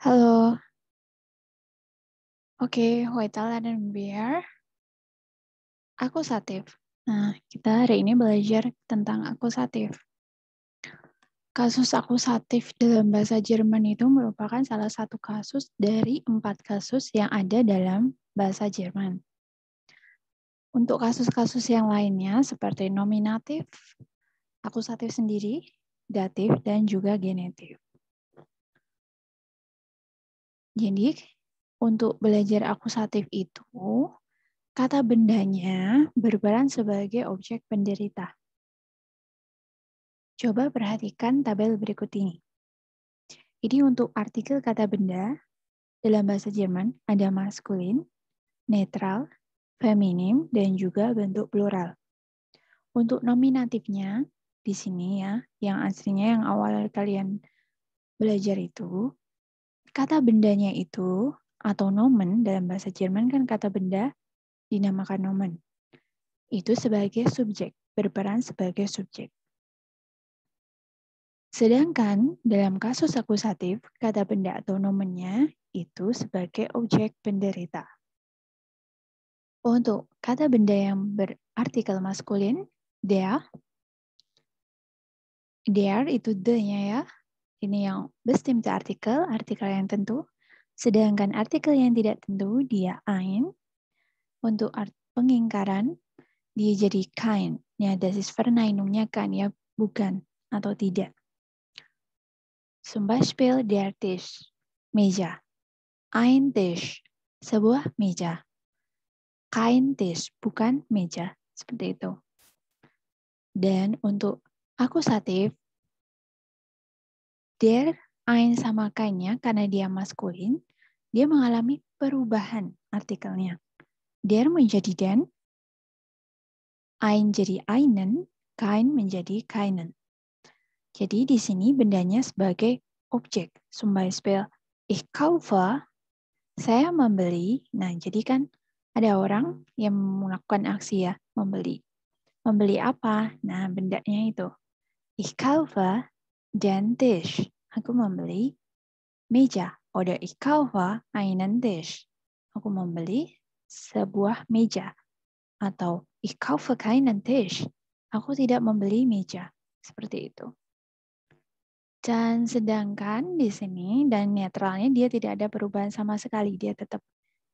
Halo, oke, Hoital dan Bear, akusatif. Nah, kita hari ini belajar tentang akusatif. Kasus akusatif dalam bahasa Jerman itu merupakan salah satu kasus dari 4 kasus yang ada dalam bahasa Jerman. Untuk kasus-kasus yang lainnya seperti nominatif, akusatif sendiri, datif, dan juga genetif. Jadi, untuk belajar akusatif itu, kata bendanya berperan sebagai objek penderita. Coba perhatikan tabel berikut ini. Ini untuk artikel kata benda dalam bahasa Jerman ada maskulin, netral, feminim, dan juga bentuk plural. Untuk nominatifnya di sini ya, yang aslinya yang awal kalian belajar itu, kata bendanya itu atau nomen dalam bahasa Jerman kan kata benda dinamakan nomen. Itu sebagai subjek, berperan sebagai subjek. Sedangkan dalam kasus akusatif, kata benda atau nomennya itu sebagai objek penderita. Untuk kata benda yang berartikel maskulin, der itu the-nya ya. Ini yang bestimmte artikel, artikel yang tentu. Sedangkan artikel yang tidak tentu, dia ein. Untuk pengingkaran, dia jadi kein. Ya, das ist Verneinungnya kan ya, bukan atau tidak. Zum Beispiel der Tisch, meja. Ein Tisch, sebuah meja. Kein Tisch, bukan meja. Seperti itu. Dan untuk akusatif, der, ein sama kainnya, karena dia maskulin, dia mengalami perubahan artikelnya. Der menjadi den, ein jadi einen, kein menjadi keinen. Jadi di sini bendanya sebagai objek. Zum Beispiel, ich kaufe, saya membeli. Nah, jadi kan ada orang yang melakukan aksi ya, membeli. Membeli apa? Nah, bendanya itu. Ich kaufe den Tisch. Aku membeli meja. Oder ich kaufe einen Tisch. Aku membeli sebuah meja. Atau ich kaufe keinen Tisch. Aku tidak membeli meja. Seperti itu. Dan sedangkan di sini dan netralnya dia tidak ada perubahan sama sekali. Dia tetap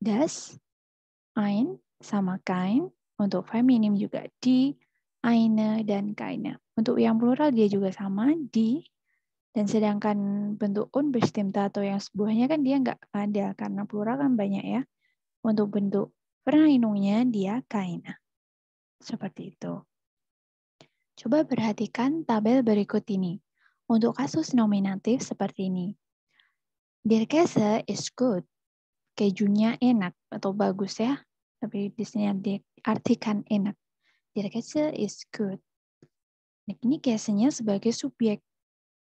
das, ein, sama kein. Untuk feminim juga die, eine, dan keine. Untuk yang plural dia juga sama, die. Dan sedangkan bentuk unbestimmte atau yang sebuahnya kan dia nggak ada. Karena plural kan banyak ya. Untuk bentuk Verneinungnya dia keine. Seperti itu. Coba perhatikan tabel berikut ini. Untuk kasus nominatif seperti ini. Der Käse is good. Kejunya enak atau bagus ya. Tapi di sini diartikan enak. Der Käse is good. Nah, ini Käse-nya sebagai subjek.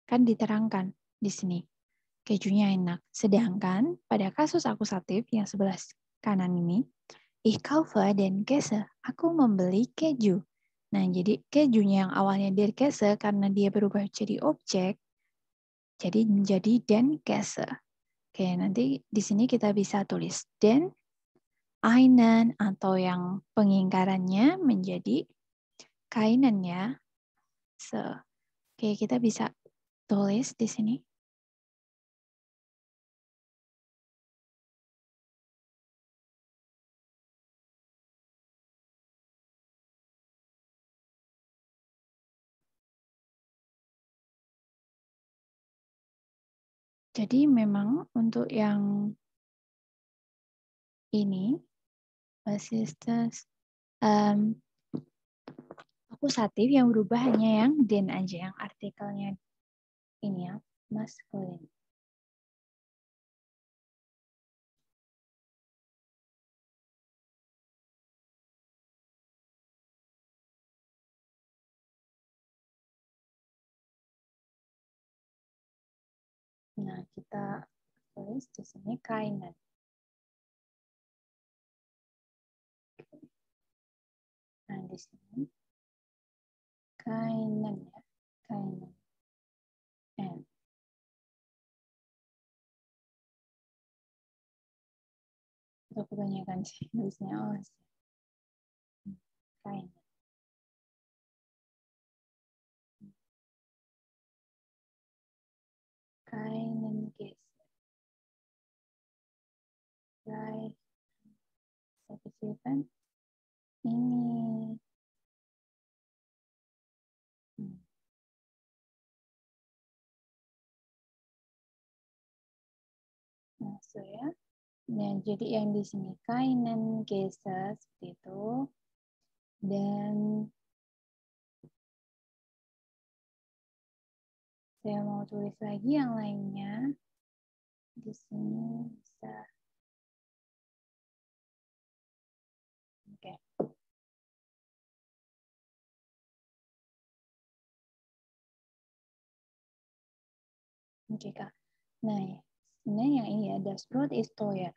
Kan diterangkan di sini. Kejunya enak. Sedangkan pada kasus akusatif yang sebelah kanan ini, ich kaufe den Käse. Aku membeli keju. Nah, jadi kejunya yang awalnya der Käse karena dia berubah jadi objek, jadi menjadi den Käse. Oke, nanti di sini kita bisa tulis den, einen, atau yang pengingkarannya menjadi keinen ya. Oke, kita bisa tulis di sini. Jadi memang untuk yang ini, basis akusatif yang berubah hanya yang den aja, yang artikelnya ini ya, maskulin. Nah, kita tulis di sini keinen. Nah, di sini keinen ya, keinen. kebanyakan sih nulisnya awas. Kain. Keinen Gäste. 3, 7, ini. Nah, so ya. Nah, jadi yang di sini Keinen Gäste seperti itu. Dan saya mau tulis lagi yang lainnya. Di sini bisa. Oke. Oke, Kak. Nah, sebenarnya yang ini ya, das Brot ist teuer.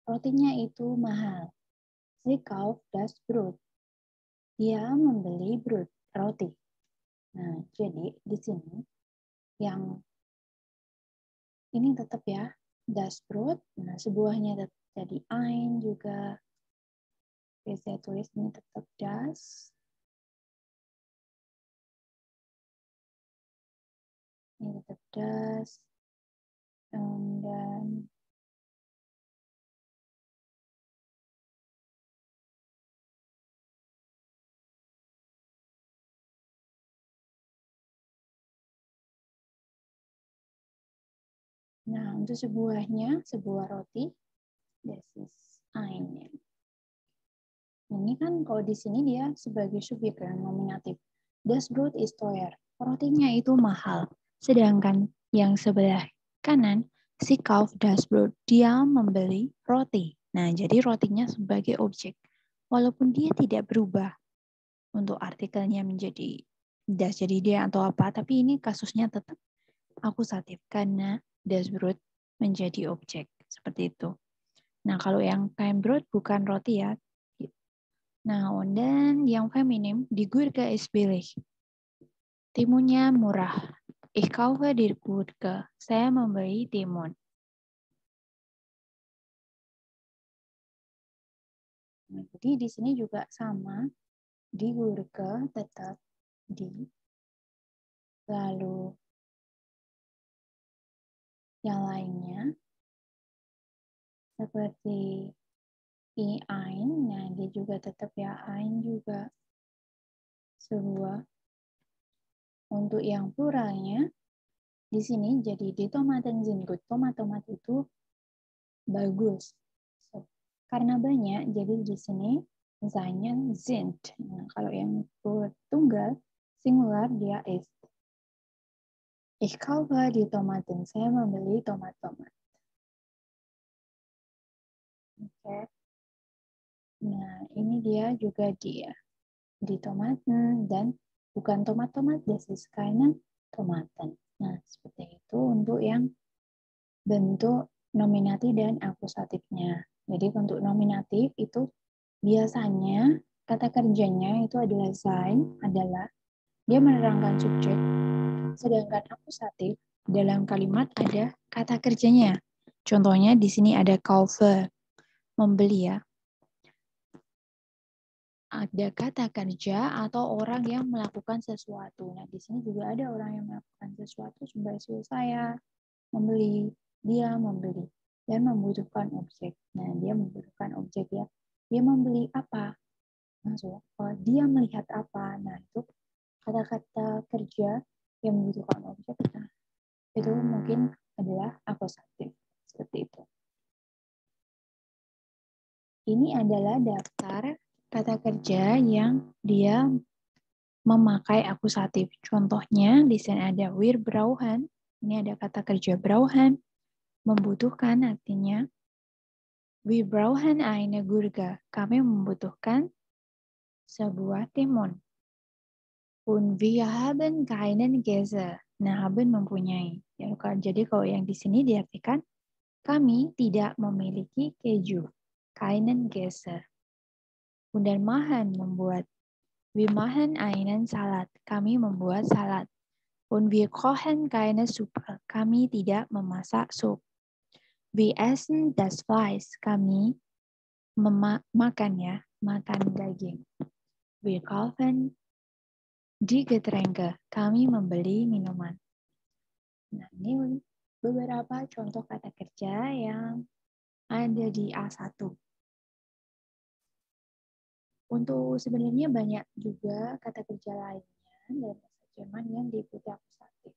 Rotinya itu mahal. Sie kauft das Brot. Dia membeli roti. Nah, jadi di sini yang ini tetap ya, das Brot. Nah, sebuahnya tetap jadi ein juga. Oke, saya tulis ini tetap das. Ini tetap das. Dan nah, untuk sebuahnya, sebuah roti, das ist ein. Ini kan kalau di sini dia sebagai subjek yang nominatif. Das Brot ist teuer. Rotinya itu mahal. Sedangkan yang sebelah kanan, sie kauft das Brot. Dia membeli roti. Nah, jadi rotinya sebagai objek. Walaupun dia tidak berubah untuk artikelnya menjadi das jadi dia atau apa, tapi ini kasusnya tetap akusatif karena das Brot menjadi objek. Seperti itu. Nah, kalau yang kein Brot bukan roti ya. Nah, dan yang feminim, die Gurke ist billig. Timunnya murah. Ich kaufe die Gurke. Saya membeli timun. Nah, jadi di sini juga sama. Die Gurke tetap di. Lalu yang lainnya seperti ein. Nah, dia juga tetap ya ein juga sebuah. Untuk yang pluralnya di sini jadi die Tomaten sind gut. Tomat-tomat itu bagus. Karena banyak, jadi di sini seinen sind. Nah, kalau yang tunggal, singular, dia ist. Ich kaufe die Tomaten. Saya membeli tomat-tomat. Oke. Nah, ini dia juga dia. Die Tomaten dan bukan tomat-tomat, das ist keine Tomaten. Nah, seperti itu untuk yang bentuk nominatif dan akusatifnya. Jadi untuk nominatif itu biasanya kata kerjanya itu adalah sein, adalah dia menerangkan subjek, sedangkan akusatif dalam kalimat ada kata kerjanya. Contohnya di sini ada kaufe, membeli ya. Ada kata kerja atau orang yang melakukan sesuatu. Nah, di sini juga ada orang yang melakukan sesuatu sebagai saya membeli, dia membeli dan membutuhkan objek. Nah, dia membutuhkan objek ya. Dia membeli apa? Masuk. Dia melihat apa? Nah, itu kata-kata kerja yang membutuhkan objek. Nah, itu mungkin adalah akusatif. Seperti itu. Ini adalah daftar kata kerja yang dia memakai akusatif. Contohnya, di sini ada wir brauchen. Ini ada kata kerja brauchen. Membutuhkan artinya wir brauchen eine Gurke. Kami membutuhkan sebuah timun. Und wir haben keinen Käse. Nah, haben mempunyai. Jadi kalau yang di sini diartikan kami tidak memiliki keju. Keinen Käse. Und machen membuat. Wir machen einen Salat. Kami membuat salad. Und wir kochen keine Suppe. Kami tidak memasak sup. Wir essen das Fleisch. Kami makan ya, makan daging. Wir kaufen die Getränke. Kami membeli minuman. Nah, ini beberapa contoh kata kerja yang ada di A1. Untuk sebenarnya banyak juga kata kerja lainnya dalam bahasa Jerman yang diikuti akusatif.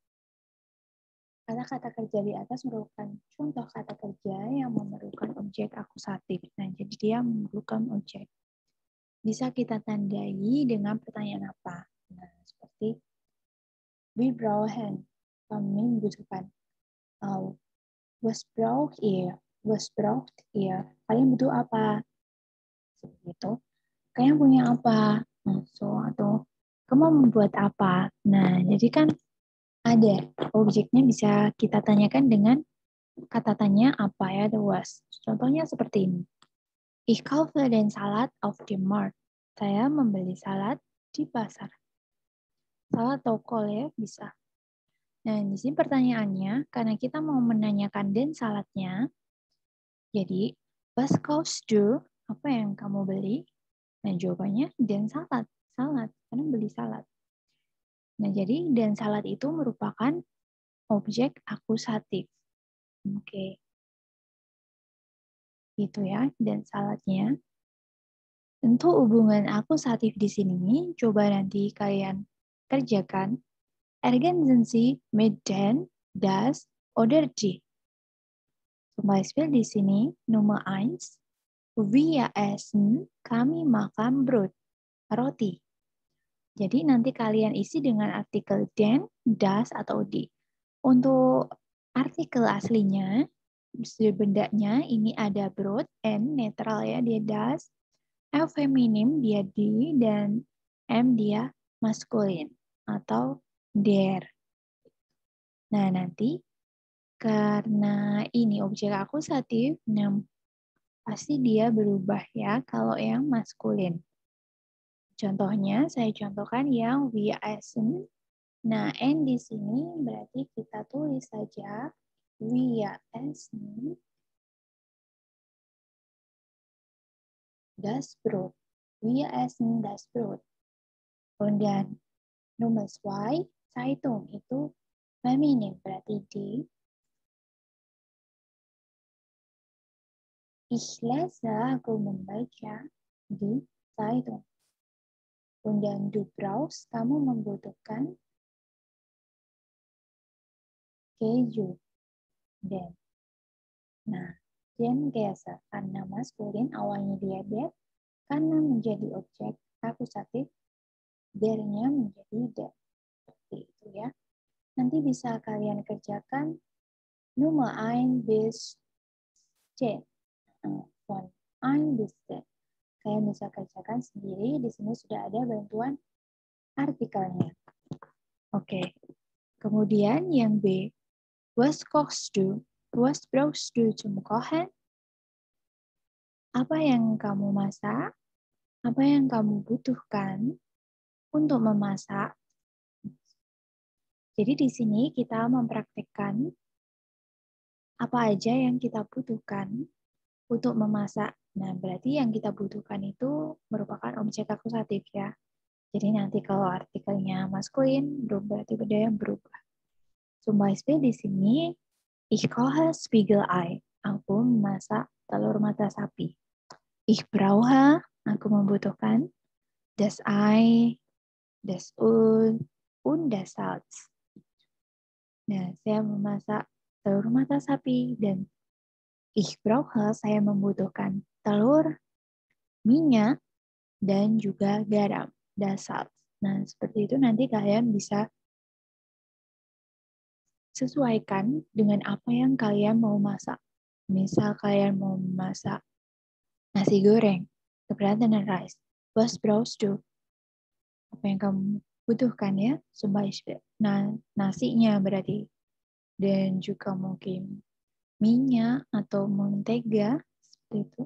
Kata-kata kerja di atas merupakan contoh kata kerja yang memerlukan objek akusatif. Nah, jadi dia memerlukan objek. Bisa kita tandai dengan pertanyaan apa? Nah, seperti wir brauchen, kami membutuhkan. Was braucht ihr? Was braucht ihr? Kalian butuh apa? Seperti itu. Kalian punya apa? Atau kamu membuat apa? Nah, jadi kan ada objeknya bisa kita tanyakan dengan kata tanya apa ya, the was. Contohnya seperti ini. Ich kaufe den Salat auf dem Markt. Saya membeli salad di pasar. Salad atau kol ya, bisa. Nah, di sini pertanyaannya, karena kita mau menanyakan den saladnya, jadi, was kaufst du? Apa yang kamu beli? Nah, jawabannya den salad. Salad, karena beli salad. Nah, jadi den salad itu merupakan objek akusatif. Oke. Gitu ya, den saladnya. Tentu hubungan akusatif di sini, coba nanti kalian kerjakan. Ergänzen Sie mit den, das, oder die. Zum Beispiel di sini, nomor 1, wir essen, kami makan brot, roti. Jadi nanti kalian isi dengan artikel den, das, atau die. Untuk artikel aslinya, bendanya ini ada brot, n netral ya, dia das, F feminim dia die, dan M dia maskulin atau der. Nah, nanti karena ini objek akusatif, nah pasti dia berubah ya kalau yang maskulin. Contohnya, saya contohkan yang wir essen. Nah, N di sini berarti kita tulis saja wir essen das Brot. Wir essen das Brot. Kemudian Nummer 2, Zeitung itu feminim, berarti die. Ich lese, aku membaca, die Zeitung. Kemudian du brauchst, kamu membutuhkan keju. Den. Nah, den Käse, karena maskulin awalnya dia der, karena menjadi objek akusatif, der-nya menjadi der. Seperti itu ya. Nanti bisa kalian kerjakan Nummer 1 bis 10. Von 1 bis 10. Kalian bisa kerjakan sendiri. Di sini sudah ada bantuan artikelnya. Oke. Kemudian yang B. Was kochst du? Was brauchst du zum Kochen? Apa yang kamu masak? Apa yang kamu butuhkan untuk memasak? Jadi di sini kita mempraktikkan apa aja yang kita butuhkan untuk memasak. Nah, berarti yang kita butuhkan itu merupakan objek akusatif ya. Jadi nanti kalau artikelnya maskulin, berarti beda yang berubah. Zum Beispiel di sini, ich koche Spiegelei. Aku memasak telur mata sapi. Ich brauche, aku membutuhkan das Ei, das Öl, und das Salz. Nah, saya memasak telur mata sapi dan ich brauche, saya membutuhkan telur, minyak, dan juga garam, das Salz. Nah, seperti itu nanti kalian bisa sesuaikan dengan apa yang kalian mau masak. Misal kalian mau masak nasi goreng, keberatan dan rice. Was brauchst du? Apa yang kamu butuhkan ya? Nah, nasinya berarti. Dan juga mungkin minyak atau mentega, seperti itu.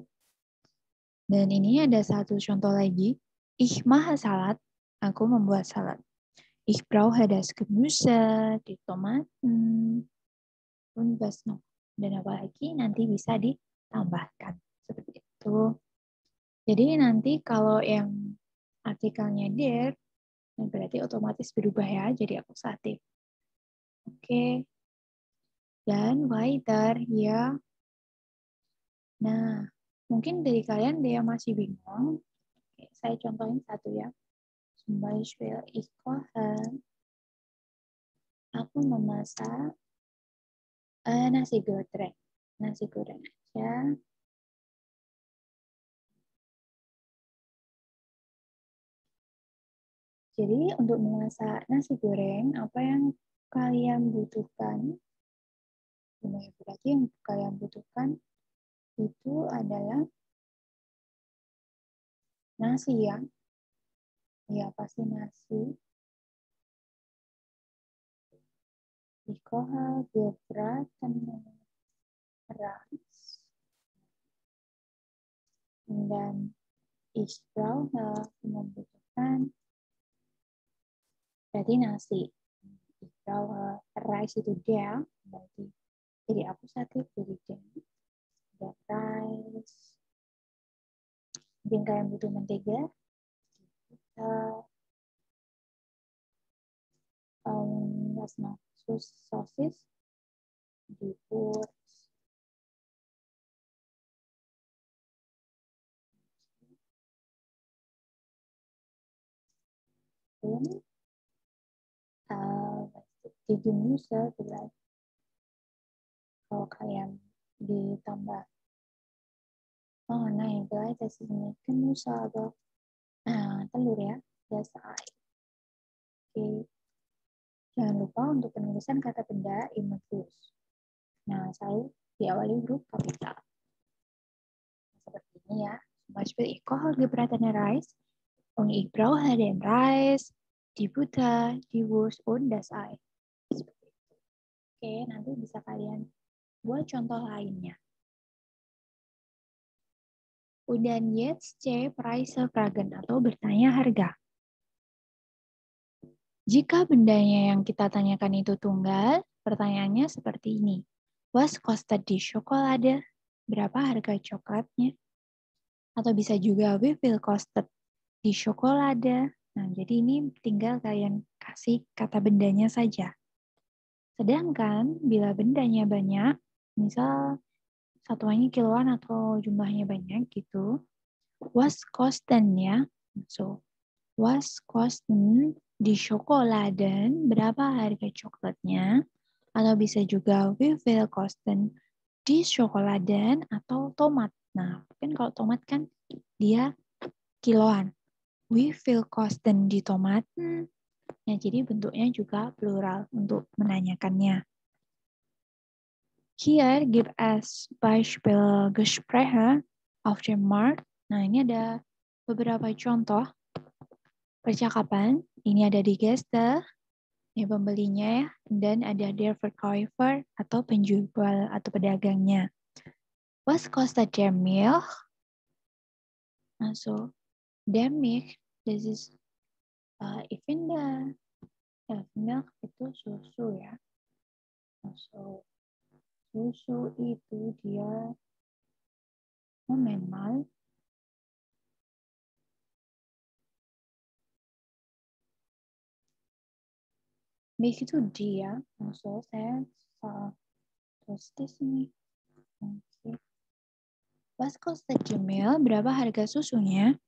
Dan ini ada satu contoh lagi. Ich mache Salat. Aku membuat salad. Ich brauche das Gemüse, die Tomaten, und was noch. Dan apalagi nanti bisa ditambahkan. Seperti itu. Jadi nanti kalau yang artikelnya der, berarti otomatis berubah ya jadi akusatif. Oke. Dan weiter ya. Nah, mungkin dari kalian dia masih bingung. Oke, saya contohin satu ya. Zum Beispiel, ich koche. Aku memasak nasi goreng. Nasi goreng aja. Jadi untuk memasak nasi goreng, apa yang kalian butuhkan? Berarti yang kalian butuhkan itu adalah nasi ya. Ya, pasti nasi. Ich koche gebratene Reis. Dan ich brauche membutuhkan berarti nasi. Ich brauche Reis itu der, berarti jadi akusatif jadi der Reis. Mungkin kalian butuh mentega. Was noch? Sosis dibuat. Die Gemüse vielleicht kalau kalian ditambah nein, vielleicht das ist nicht Gemüse, aber telur ya, das Ei. Oke. Jangan lupa untuk penulisan kata benda immer plus. Nah, selalu diawali huruf kapital. Seperti ini ya. Zum Beispiel, ich koche gebratene Reis und ich brauche den Reis, die Butter, die Wurst und das Ei. Oke, nanti bisa kalian buat contoh lainnya. Und jetzt Preise fragen atau bertanya harga. Jika bendanya yang kita tanyakan itu tunggal, pertanyaannya seperti ini. Was kostet die Schokolade? Berapa harga coklatnya? Atau bisa juga wie viel kostet die Schokolade? Nah, jadi ini tinggal kalian kasih kata bendanya saja. Sedangkan bila bendanya banyak, misal satuannya kiloan atau jumlahnya banyak gitu, was kosten ya. So, was kosten die Schokoladen, berapa harga coklatnya? Atau bisa juga wie viel kosten die Schokoladen atau tomat. Nah, mungkin kalau tomat kan dia kiloan. Wie viel kosten die Tomaten? Ya, jadi bentuknya juga plural untuk menanyakannya. Hier gibt es Beispielgespräche auf dem Markt. Nah, ini ada beberapa contoh percakapan. Ini ada die Gäste, ini pembelinya ya, dan ada der Verkäufer atau penjual atau pedagangnya. Was kostet der Milch? Also, der Milch, das ist, ich finde, Milch itu susu ya. Also, susu itu dia memang milk itu dia, maksud saya salah tulis di sini. Oke. Was kostet die Milch? Berapa harga susunya?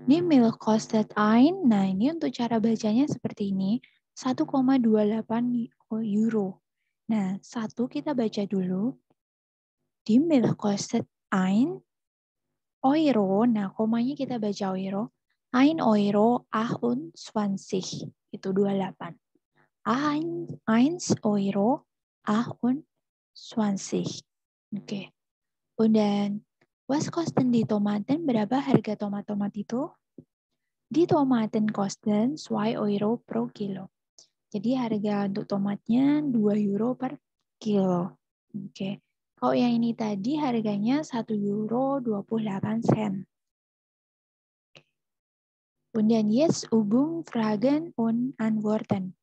Ini Milch kostet ein. Nah, ini untuk cara bacanya seperti ini. 1,28 euro. Nah, satu kita baca dulu. Die Milch kostet ein Euro. Nah, komanya kita baca euro. 1 Euro 28. Itu 28. 1 Euro 28. Oke. Dan was kosten die Tomaten? Berapa harga tomat-tomat itu? Die Tomaten kosten 2 Euro pro kilo. Jadi harga untuk tomatnya 2 euro per kilo. Oke. Kalau yang ini tadi harganya 1 euro 28 sen. Und dann jetzt Übung Fragen und Antworten.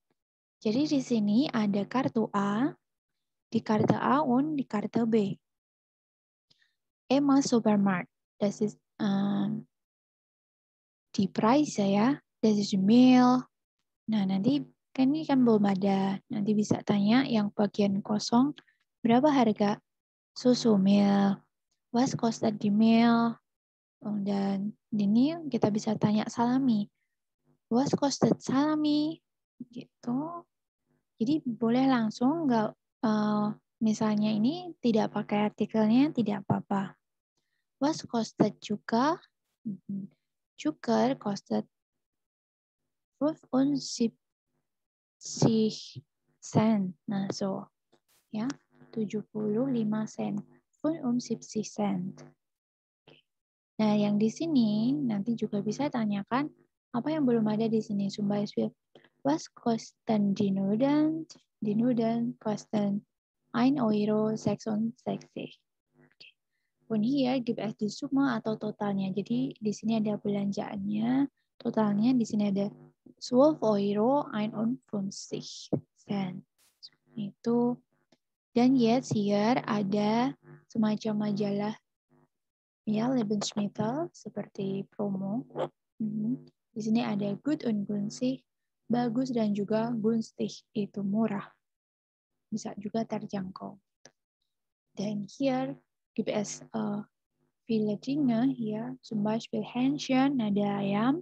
Jadi di sini ada kartu A, di kartu A und di kartu B. Emma Supermarkt. Das ist di price ya. Das ist Mehl. Nah, nanti kan ini kan belum ada. Nanti bisa tanya yang bagian kosong, berapa harga susu Mehl? Was kostet die Mehl? Dan ini kita bisa tanya salami. Was kostet salami? Gitu. Jadi boleh langsung, nggak misalnya ini tidak pakai artikelnya, tidak apa-apa. Was kostet Zucker? Zucker kostet 75 Cent. Nah, so ya, 75 sen. 75 Cent. Nah, yang di sini nanti juga bisa tanyakan apa yang belum ada di sini. Zum Beispiel, was kosten die Nudeln? Die Nudeln kosten 1,66 €. Und hier gibt es die Summe atau totalnya. Jadi di sini ada belanjaannya, totalnya di sini ada 12,51 €. Itu. Dan jetzt hier ada semacam majalah ya, Lebensmittel seperti promo. Di sini ada good und günstig, bagus dan juga günstig, itu murah. Bisa juga terjangkau. Dan hier gibt es viele Dinge hier, zum Beispiel Hähnchen, ada ayam.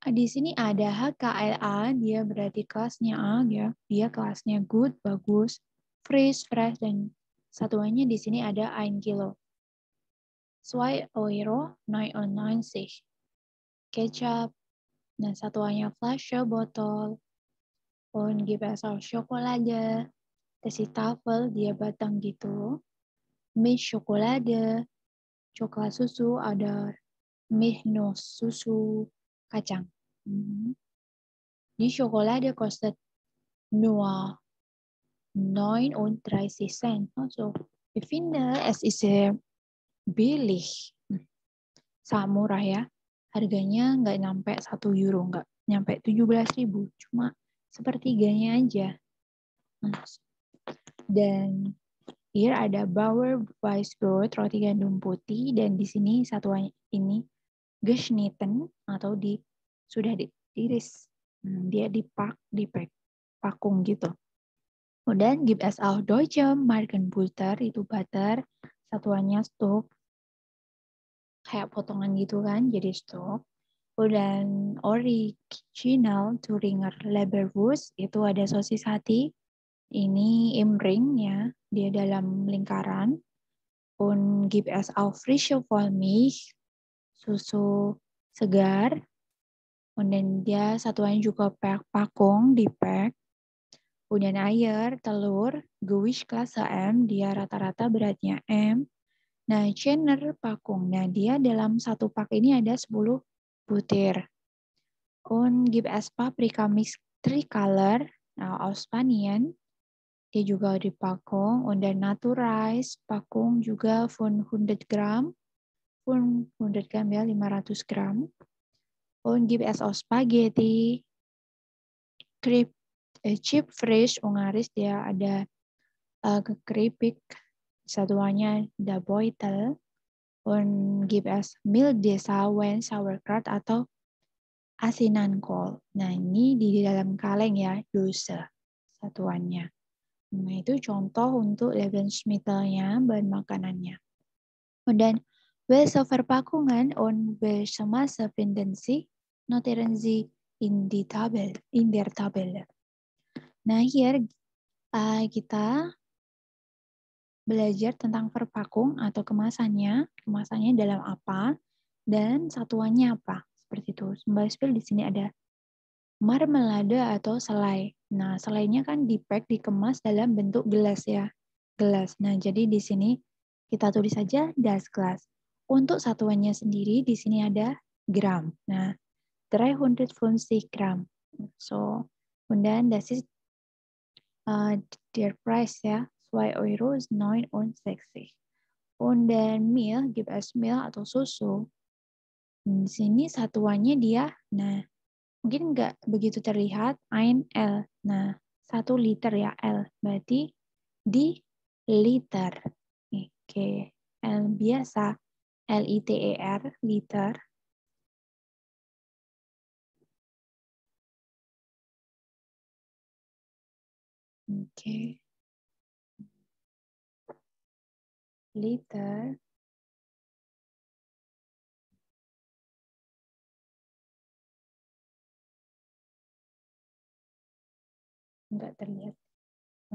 Di sini ada HKLA, dia berarti kelasnya A, ya. Dia kelasnya good, bagus, fresh, dan satuannya di sini ada 1 kilo. 2,99 €. Kecap, dan satuannya Flasche botol. Und gibt es auch Schokolade. Das ist Tafel, dia batang gitu. Milch Schokolade, coklat susu, ada Milchnuss susu, kacang. Die Schokolade kostet nur 39 Cent. Also, ich finde, es ist sehr billig. Sangat murah ya. Harganya nggak nyampe 1 euro, nggak nyampe 17.000, cuma sepertiganya aja. Dan here ada Bauer Weissbrot, roti gandum putih, dan di sini satuan ini geschnitten atau sudah diiris. Dia pakung gitu. Dan gibt es auch Deutsche Markenbutter, itu butter, satuannya stok. Kayak potongan gitu kan, jadi stok. Dan original Thüringer Leberwurst, itu ada sosis hati. Ini im Ring ya, dia dalam lingkaran. Und gibt es auch frische Vollmilch, susu segar. Dan dia satuannya juga pakung, di pack. Kemudian air, telur, Gewicht Klasse M, dia rata-rata beratnya M. Nah, Chener pakung. Nah, dia dalam satu pak ini ada 10 butir. Und gibt es Paprika Mix Tricolor, aus Spanien. Dia juga dipakung. Und der Naturreis pakung juga von 100 Gramm. Von 100 Gramm ya, 500 Gramm. Und gibt es auch Spaghetti, Chip Frisch, Ungaris, dia ada keripik, satuannya da Beutel. Und gibt es milde Sauen, Sauerkraut atau asinan kol. Nah, ini di dalam kaleng ya, Dose satuannya. Nah, itu contoh untuk Lebensmittelnya, bahan makanannya. Dan welche Verpackungen und welche Maße finden Sie? Notieren Sie in der Tabelle. Nah, here kita belajar tentang verpackung atau kemasannya dalam apa, dan satuannya apa. Seperti itu. Beispiel di sini ada marmelade atau selai. Nah, selainya kan di-pack, dikemas dalam bentuk gelas ya. Gelas. Nah, jadi di sini kita tulis saja das Glas. Untuk satuannya sendiri di sini ada gram. Nah, 350 Gramm. So, und dann das ist der Preis ya, 2,69 €. Und dann Milch, gibt es Milch atau susu. Di sini satuannya dia, nah mungkin nggak begitu terlihat, 1 L. Nah, 1 liter ya, L. Berarti di liter. Oke, L biasa, LITER, liter. Oke. Liter. Enggak terlihat.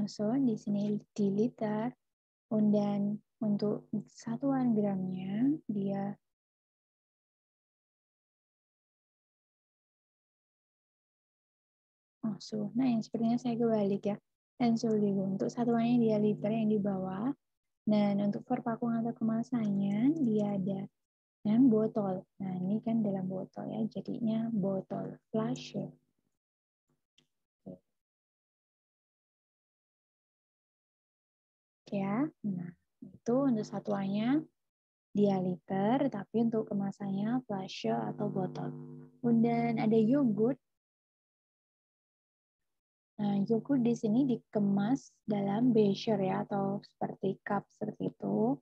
So, di sini di liter. Dan untuk satuan gramnya, dia nah yang sepertinya saya kebalik ya. Dan untuk satuannya dia liter yang di bawah. Dan untuk perpakuan atau kemasannya, dia ada dan botol. Nah, ini kan dalam botol ya, jadinya botol flashe. Ya, nah itu untuk satuannya dia liter, tapi untuk kemasannya flashe atau botol. Dan ada yogurt. Nah, yogurt di sini dikemas dalam becher ya, atau seperti cup seperti itu.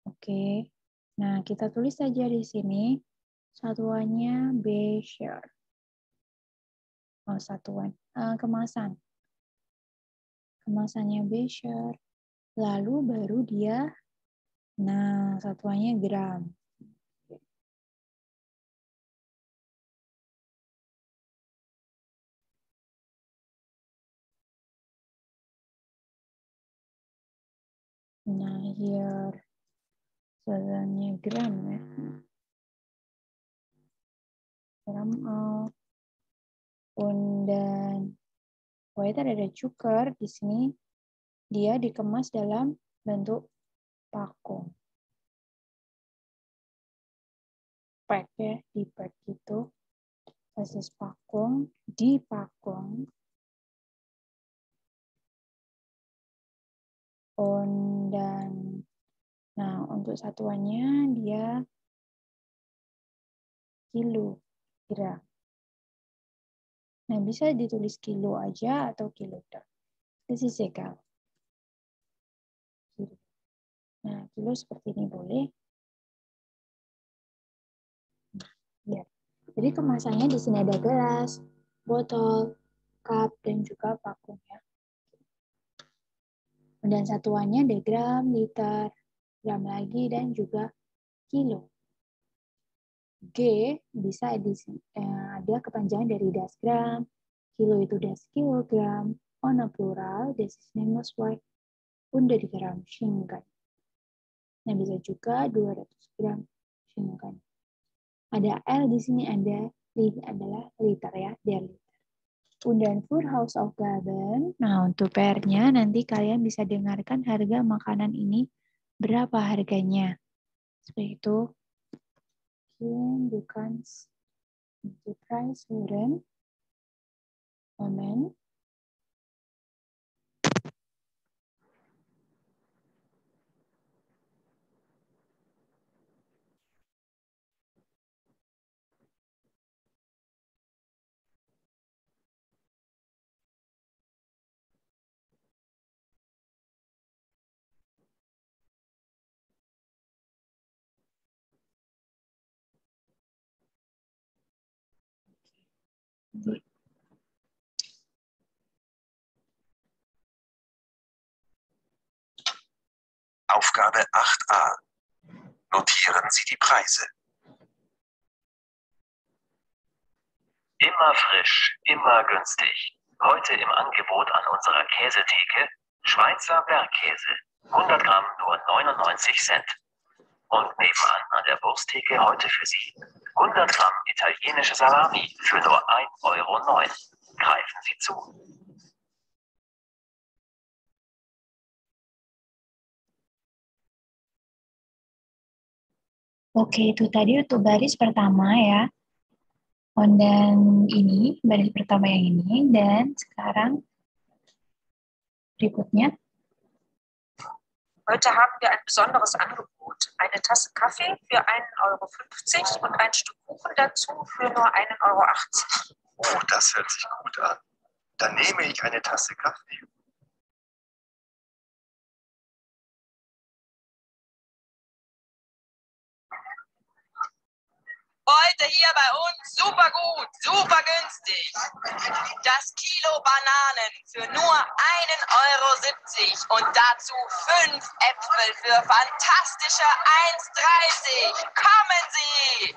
Oke. Nah, kita tulis saja di sini satuannya becher. Satuan kemasan. Kemasannya becher. Lalu baru dia, nah satuannya gram. Nah, here satuannya gram ya. Gram dan ada cuker di sini. Dia dikemas dalam bentuk pakung. Pack ya, di pack gitu. Basis pakung, dipakung. Dan nah untuk satuannya dia kilogram. Nah, bisa ditulis kilo aja atau kilogram. This is egal. Nah, kilo seperti ini boleh. Ya. Jadi kemasannya di sini ada gelas, botol, cup, dan juga vakum ya. Dan satuannya ada gram, liter, gram lagi, dan juga kilo. G bisa ada kepanjangan dari das gram, kilo itu das kilogram, on a plural, this is nameless word, under gram shingan. Nah, bisa juga 200 gram shingan. Ada L di sini, adalah liter ya, der liter. Dan Full House of Gaben. Nah, untuk PR-nya nanti kalian bisa dengarkan harga makanan ini berapa harganya. Seperti itu. Bukan the price wouldn't. Amen. Aufgabe 8a. Notieren Sie die Preise. Immer frisch, immer günstig. Heute im Angebot an unserer Käsetheke Schweizer Bergkäse. 100 Gramm nur 99 Cent. Und nebenan an der Wursttheke heute für Sie 100 Gramm italienische Salami für nur 1,09 Euro. Greifen Sie zu. Oke, itu tadi untuk baris pertama ya. Dan ini, baris pertama yang ini. Dan sekarang berikutnya. Heute haben wir ein besonderes Angebot. Eine Tasse Kaffee für 1,50 € und ein Stück Kuchen dazu für nur 1,80 €. Oh, das hört sich gut an. Dann nehme ich eine Tasse Kaffee. heute hier bei uns super gut, super günstig. Das Kilo Bananen für nur 1,70 € und dazu 5 Äpfel für fantastische 1,30 €. Kommen Sie!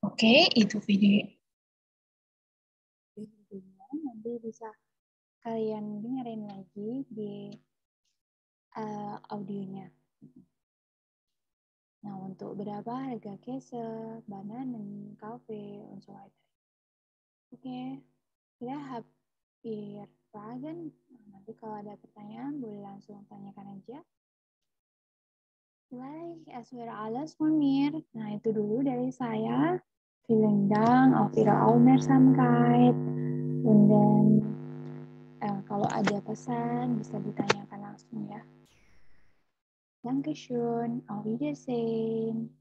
Oke, itu videonya. Nanti bisa kalian dengerin lagi di audionya. Nah, untuk berapa harga Käse, Bananen, Kaffee, und so weiter. Oke, kita hampir Fragen. Nanti kalau ada pertanyaan, boleh langsung tanyakan aja. Vielleicht, es wäre alles von mir. Nah, itu dulu dari saya. Vielen Dank auf Ihre Aufmerksamkeit. Und dann, kalau ada pesan, bisa ditanyakan langsung ya. Dankeschön, auf Wiedersehen.